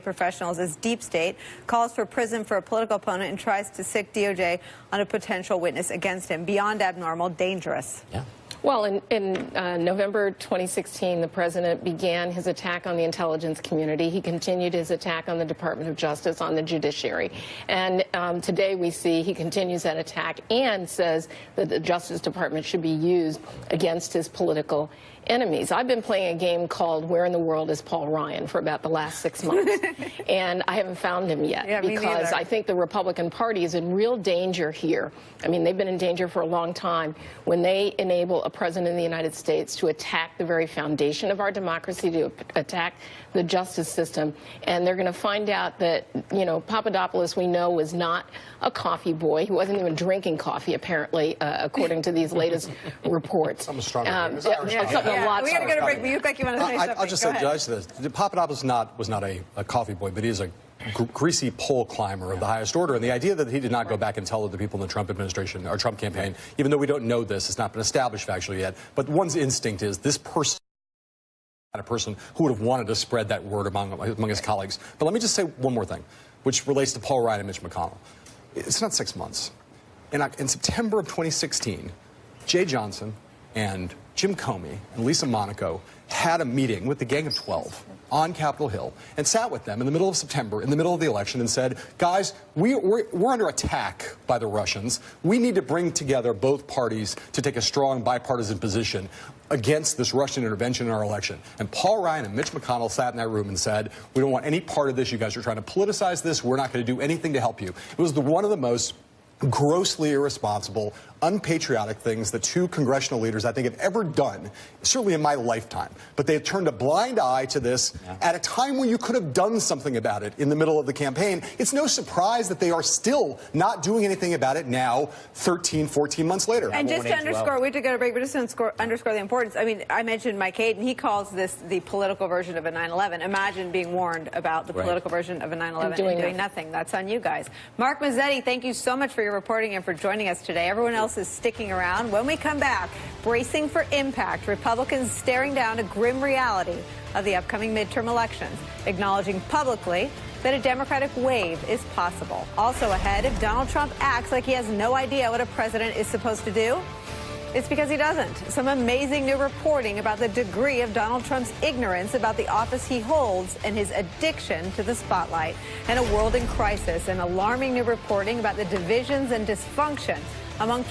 professionals as deep state, calls for prison for a political opponent, and tries to sic DOJ on a potential witness against him. Beyond abnormal, dangerous. Yeah. Well, in November 2016, the president began his attack on the intelligence community. He continued his attack on the Department of Justice, on the judiciary. And today we see he continues that attack and says that the Justice Department should be used against his political enemies. I've been playing a game called Where in the World is Paul Ryan for about the last 6 months, and I haven't found him yet, because I think the Republican Party is in real danger here. I mean, they've been in danger for a long time when they enable a president of the United States to attack the very foundation of our democracy, to attack the justice system. And they're going to find out that, you know, Papadopoulos, we know, was not a coffee boy. He wasn't even drinking coffee, apparently, according to these latest reports. I'm a strong we got to go to break, but you, Becky, want to say something? I'll just say, Judge, this. Papadopoulos was not a coffee boy, but he is a greasy pole climber of the highest order. And the idea that he did not go back and tell the people in the Trump administration or Trump campaign, even though we don't know this, it's not been established factually yet, but one's instinct is this person, a person who would have wanted to spread that word among his colleagues. But let me just say one more thing, which relates to Paul Ryan and Mitch McConnell. It's not 6 months. In September of 2016, Jay Johnson and Jim Comey and Lisa Monaco had a meeting with the Gang of 12 on Capitol Hill and sat with them in the middle of September, in the middle of the election, and said, guys, we're under attack by the Russians. We need to bring together both parties to take a strong bipartisan position against this Russian intervention in our election. And Paul Ryan and Mitch McConnell sat in that room and said, we don't want any part of this. You guys are trying to politicize this. We're not going to do anything to help you. It was one of the most grossly irresponsible, unpatriotic things the two congressional leaders, I think, have ever done, certainly in my lifetime. But they have turned a blind eye to this at a time when you could have done something about it in the middle of the campaign. It's no surprise that they are still not doing anything about it now, 13, 14 months later. And just to underscore, we have to go to break, but just to underscore the importance, I mean, I mentioned Mike Hayden. He calls this the political version of a 9/11. Imagine being warned about the political version of a 9/11 and doing nothing. That's on you guys. Mark Mazzetti, thank you so much for your reporting and for joining us today. Everyone else is sticking around. When we come back, bracing for impact, Republicans staring down a grim reality of the upcoming midterm elections, acknowledging publicly that a Democratic wave is possible. Also ahead, if Donald Trump acts like he has no idea what a president is supposed to do, it's because he doesn't. Some amazing new reporting about the degree of Donald Trump's ignorance about the office he holds and his addiction to the spotlight. And a world in crisis, and alarming new reporting about the divisions and dysfunction among